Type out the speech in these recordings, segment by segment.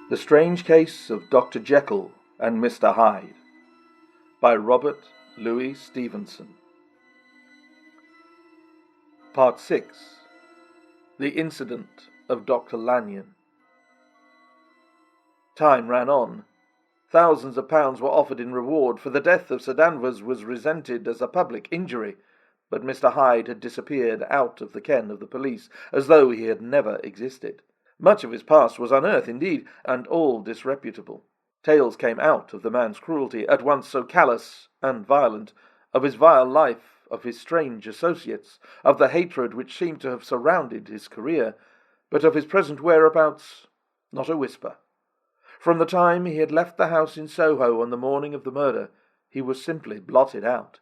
The Strange Case of Dr. Jekyll and Mr. Hyde by Robert Louis Stevenson. Part 6. The Incident of Dr. Lanyon. Time ran on. Thousands of pounds were offered in reward, for the death of Sir Danvers was resented as a public injury, but Mr. Hyde had disappeared out of the ken of the police, as though he had never existed. Much of his past was unearthed, indeed, and all disreputable. Tales came out of the man's cruelty, at once so callous and violent, of his vile life, of his strange associates, of the hatred which seemed to have surrounded his career, but of his present whereabouts, not a whisper. From the time he had left the house in Soho on the morning of the murder, he was simply blotted out,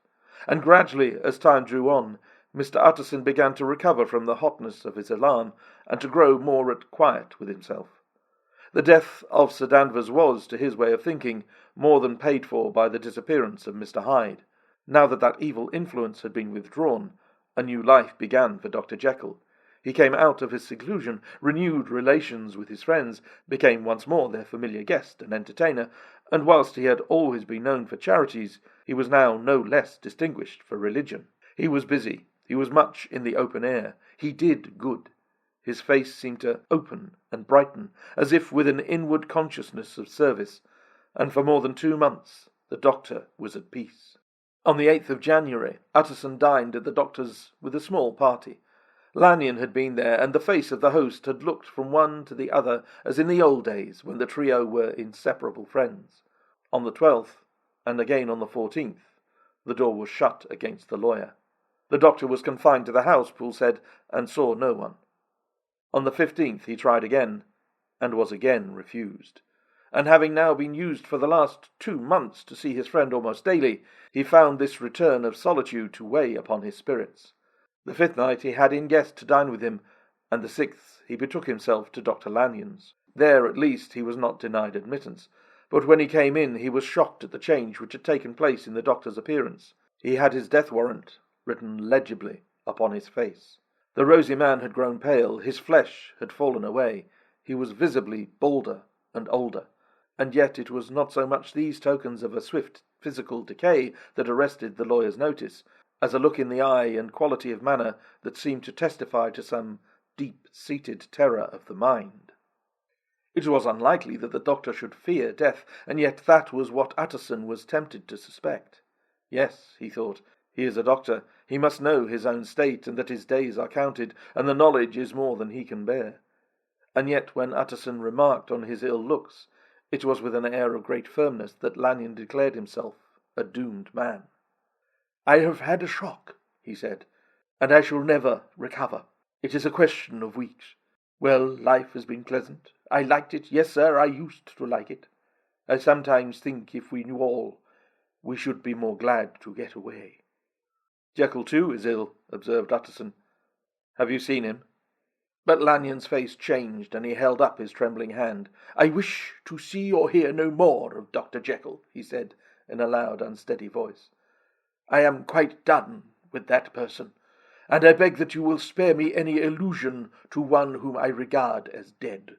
and gradually, as time drew on, Mr. Utterson began to recover from the hotness of his alarm, and to grow more at quiet with himself. The death of Sir Danvers was, to his way of thinking, more than paid for by the disappearance of Mr. Hyde. Now that evil influence had been withdrawn, a new life began for Dr. Jekyll. He came out of his seclusion, renewed relations with his friends, became once more their familiar guest and entertainer, and whilst he had always been known for charities, he was now no less distinguished for religion. He was busy. He was much in the open air. He did good. His face seemed to open and brighten, as if with an inward consciousness of service, and for more than 2 months the doctor was at peace. On the 8th of January, Utterson dined at the doctor's with a small party. Lanyon had been there, and the face of the host had looked from one to the other as in the old days when the trio were inseparable friends. On the 12th, and again on the 14th, the door was shut against the lawyer. The doctor was confined to the house, Poole said, and saw no one. On the 15th he tried again, and was again refused. And having now been used for the last 2 months to see his friend almost daily, he found this return of solitude to weigh upon his spirits. The 5th night he had in guest to dine with him, and the 6th he betook himself to Dr. Lanyon's. There, at least, he was not denied admittance, but when he came in he was shocked at the change which had taken place in the doctor's appearance. He had his death warrant written legibly upon his face. The rosy man had grown pale, his flesh had fallen away, he was visibly balder and older, and yet it was not so much these tokens of a swift physical decay that arrested the lawyer's notice, as a look in the eye and quality of manner that seemed to testify to some deep-seated terror of the mind. It was unlikely that the doctor should fear death, and yet that was what Utterson was tempted to suspect. Yes, he thought, he is a doctor. He must know his own state, and that his days are counted, and the knowledge is more than he can bear. And yet when Utterson remarked on his ill looks, it was with an air of great firmness that Lanyon declared himself a doomed man. "I have had a shock," he said, "and I shall never recover. It is a question of weeks. Well, life has been pleasant. I liked it. Yes, sir, I used to like it. I sometimes think if we knew all, we should be more glad to get away." "Jekyll, too, is ill," observed Utterson. "Have you seen him?" But Lanyon's face changed, and he held up his trembling hand. "I wish to see or hear no more of Dr. Jekyll," he said, in a loud, unsteady voice. "I am quite done with that person, and I beg that you will spare me any allusion to one whom I regard as dead."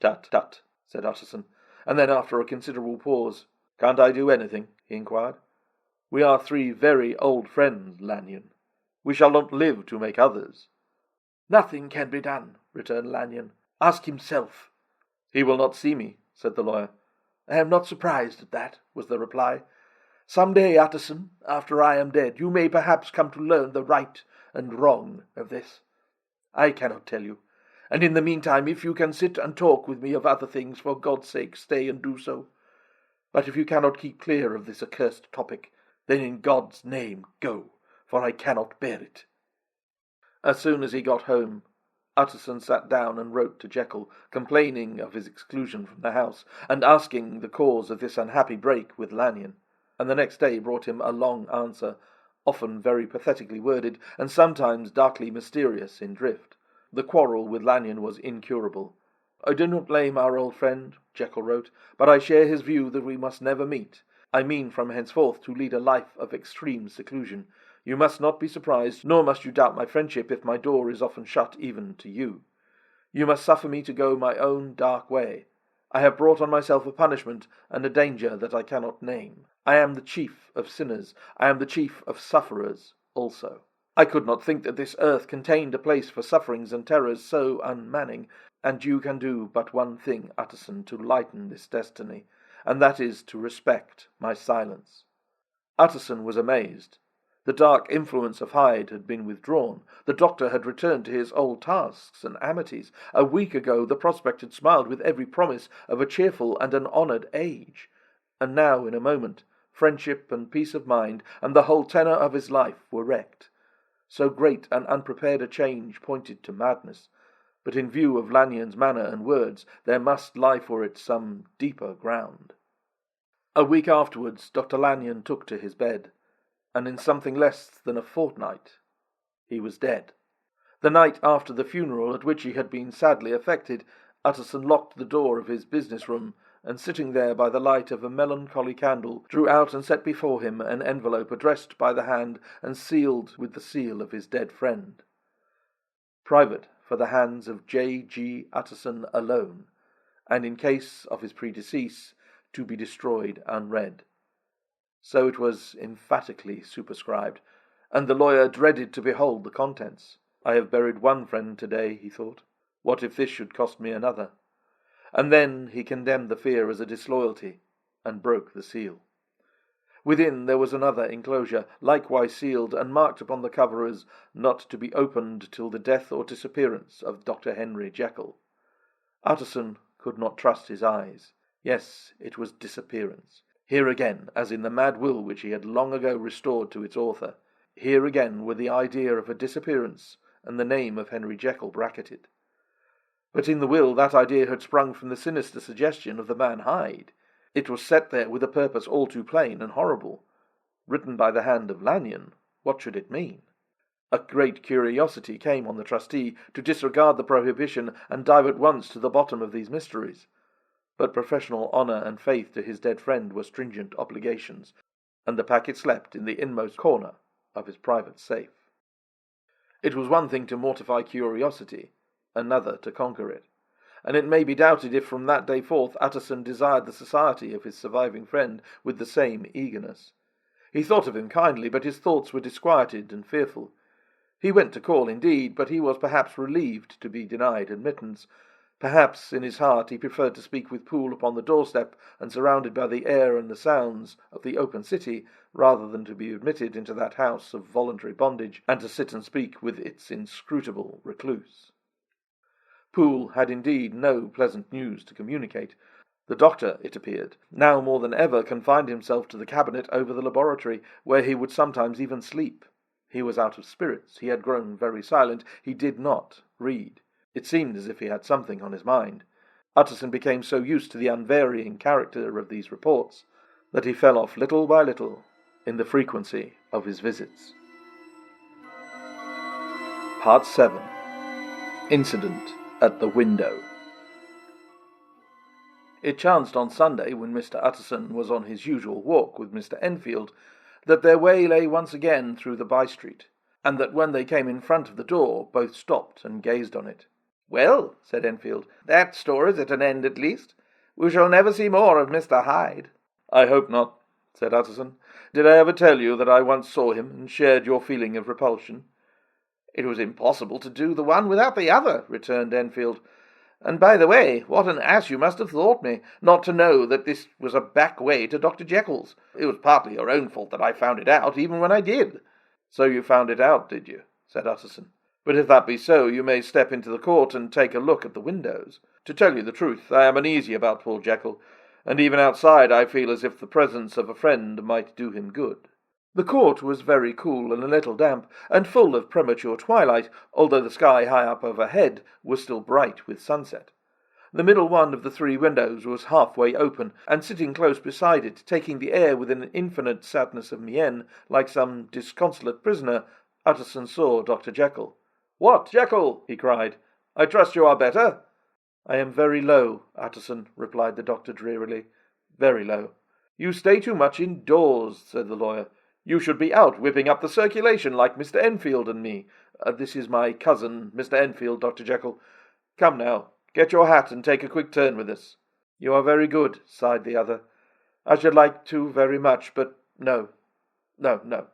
"Tut, tut," said Utterson, and then, after a considerable pause, "Can't I do anything?" he inquired. "We are 3 very old friends, Lanyon. We shall not live to make others." "Nothing can be done," returned Lanyon. "Ask himself." "He will not see me," said the lawyer. "I am not surprised at that," was the reply. "Some day, Utterson, after I am dead, you may perhaps come to learn the right and wrong of this. I cannot tell you, and in the meantime, if you can sit and talk with me of other things, for God's sake stay and do so. But if you cannot keep clear of this accursed topic, then in God's name go, for I cannot bear it." As soon as he got home, Utterson sat down and wrote to Jekyll, complaining of his exclusion from the house, and asking the cause of this unhappy break with Lanyon, and the next day brought him a long answer, often very pathetically worded, and sometimes darkly mysterious in drift. The quarrel with Lanyon was incurable. "I do not blame our old friend," Jekyll wrote, "but I share his view that we must never meet. I mean from henceforth to lead a life of extreme seclusion. You must not be surprised, nor must you doubt my friendship if my door is often shut even to you. You must suffer me to go my own dark way. I have brought on myself a punishment and a danger that I cannot name. I am the chief of sinners. I am the chief of sufferers also. I could not think that this earth contained a place for sufferings and terrors so unmanning, and you can do but one thing, Utterson, to lighten this destiny, and that is to respect my silence. Utterson was amazed. The dark influence of Hyde had been withdrawn. The doctor had returned to his old tasks and amities. A week ago the prospect had smiled with every promise of a cheerful and an honoured age. And now, in a moment, friendship and peace of mind and the whole tenor of his life were wrecked. So great and unprepared a change pointed to madness. But in view of Lanyon's manner and words, there must lie for it some deeper ground. A week afterwards, Dr. Lanyon took to his bed, and in something less than a fortnight he was dead. The night after the funeral, at which he had been sadly affected, Utterson locked the door of his business room, and sitting there by the light of a melancholy candle, drew out and set before him an envelope addressed by the hand and sealed with the seal of his dead friend. Private for the hands of J. Utterson alone, and in case of his predecease, to be destroyed unread. So it was emphatically superscribed, and the lawyer dreaded to behold the contents. I have buried one friend today, he thought. What if this should cost me another? And then he condemned the fear as a disloyalty, and broke the seal. Within there was another enclosure, likewise sealed, and marked upon the cover as not to be opened till the death or disappearance of Dr. Henry Jekyll. Utterson could not trust his eyes. Yes, it was disappearance. Here again, as in the mad will which he had long ago restored to its author, here again were the idea of a disappearance and the name of Henry Jekyll bracketed. But in the will that idea had sprung from the sinister suggestion of the man Hyde. It was set there with a purpose all too plain and horrible. Written by the hand of Lanyon, what should it mean? A great curiosity came on the trustee to disregard the prohibition and dive at once to the bottom of these mysteries. But professional honour and faith to his dead friend were stringent obligations, and the packet slept in the inmost corner of his private safe. It was one thing to mortify curiosity, another to conquer it, and it may be doubted if from that day forth Utterson desired the society of his surviving friend with the same eagerness. He thought of him kindly, but his thoughts were disquieted and fearful. He went to call, indeed, but he was perhaps relieved to be denied admittance. Perhaps in his heart he preferred to speak with Poole upon the doorstep and surrounded by the air and the sounds of the open city, rather than to be admitted into that house of voluntary bondage, and to sit and speak with its inscrutable recluse. Poole had indeed no pleasant news to communicate. The doctor, it appeared, now more than ever confined himself to the cabinet over the laboratory, where he would sometimes even sleep. He was out of spirits, he had grown very silent, he did not read. It seemed as if he had something on his mind. Utterson became so used to the unvarying character of these reports that he fell off little by little in the frequency of his visits. Part 7. Incident at the Window. It chanced on Sunday, when Mr. Utterson was on his usual walk with Mr. Enfield, that their way lay once again through the by-street, and that when they came in front of the door, both stopped and gazed on it. "Well," said Enfield, "that story's at an end at least. We shall never see more of Mr. Hyde." "I hope not," said Utterson. "Did I ever tell you that I once saw him and shared your feeling of repulsion?" "It was impossible to do the one without the other," returned Enfield. "And by the way, what an ass you must have thought me, not to know that this was a back way to Dr. Jekyll's. It was partly your own fault that I found it out, even when I did." "So you found it out, did you?" said Utterson. "But if that be so, you may step into the court and take a look at the windows. To tell you the truth, I am uneasy about poor Jekyll, and even outside I feel as if the presence of a friend might do him good." The court was very cool and a little damp, and full of premature twilight, although the sky high up overhead was still bright with sunset. The middle one of the three windows was halfway open, and sitting close beside it, taking the air with an infinite sadness of mien, like some disconsolate prisoner, Utterson saw Dr. Jekyll. "What, Jekyll?" he cried. "I trust you are better?" "I am very low, Utterson," replied the doctor drearily. "Very low." "You stay too much indoors," said the lawyer. "You should be out whipping up the circulation like Mr. Enfield and me. This is my cousin, Mr. Enfield, Dr. Jekyll. Come now, get your hat and take a quick turn with us." You are very good, sighed the other. I should like to very much, but no. No.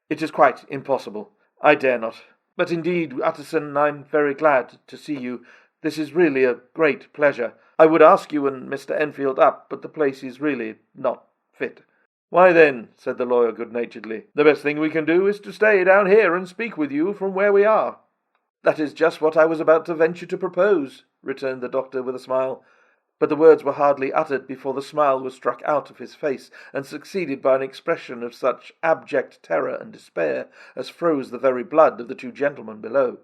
It is quite impossible. I dare not. But indeed, Utterson, I'm very glad to see you. This is really a great pleasure. I would ask you and Mr. Enfield up, but the place is really not fit. Why then, said the lawyer good-naturedly, the best thing we can do is to stay down here and speak with you from where we are. That is just what I was about to venture to propose, returned the doctor with a smile. But the words were hardly uttered before the smile was struck out of his face, and succeeded by an expression of such abject terror and despair as froze the very blood of the two gentlemen below.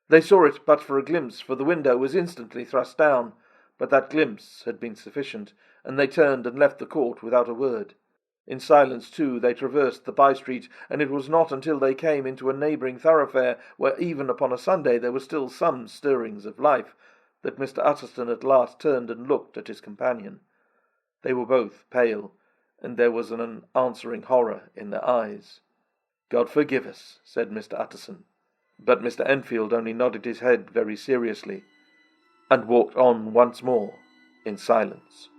They saw it but for a glimpse, for the window was instantly thrust down, but that glimpse had been sufficient, and they turned and left the court without a word. In silence, too, they traversed the by-street, and it was not until they came into a neighbouring thoroughfare, where even upon a Sunday there were still some stirrings of life, that Mr. Utterson at last turned and looked at his companion. They were both pale, and there was an answering horror in their eyes. God forgive us, said Mr. Utterson. But Mr. Enfield only nodded his head very seriously, and walked on once more in silence.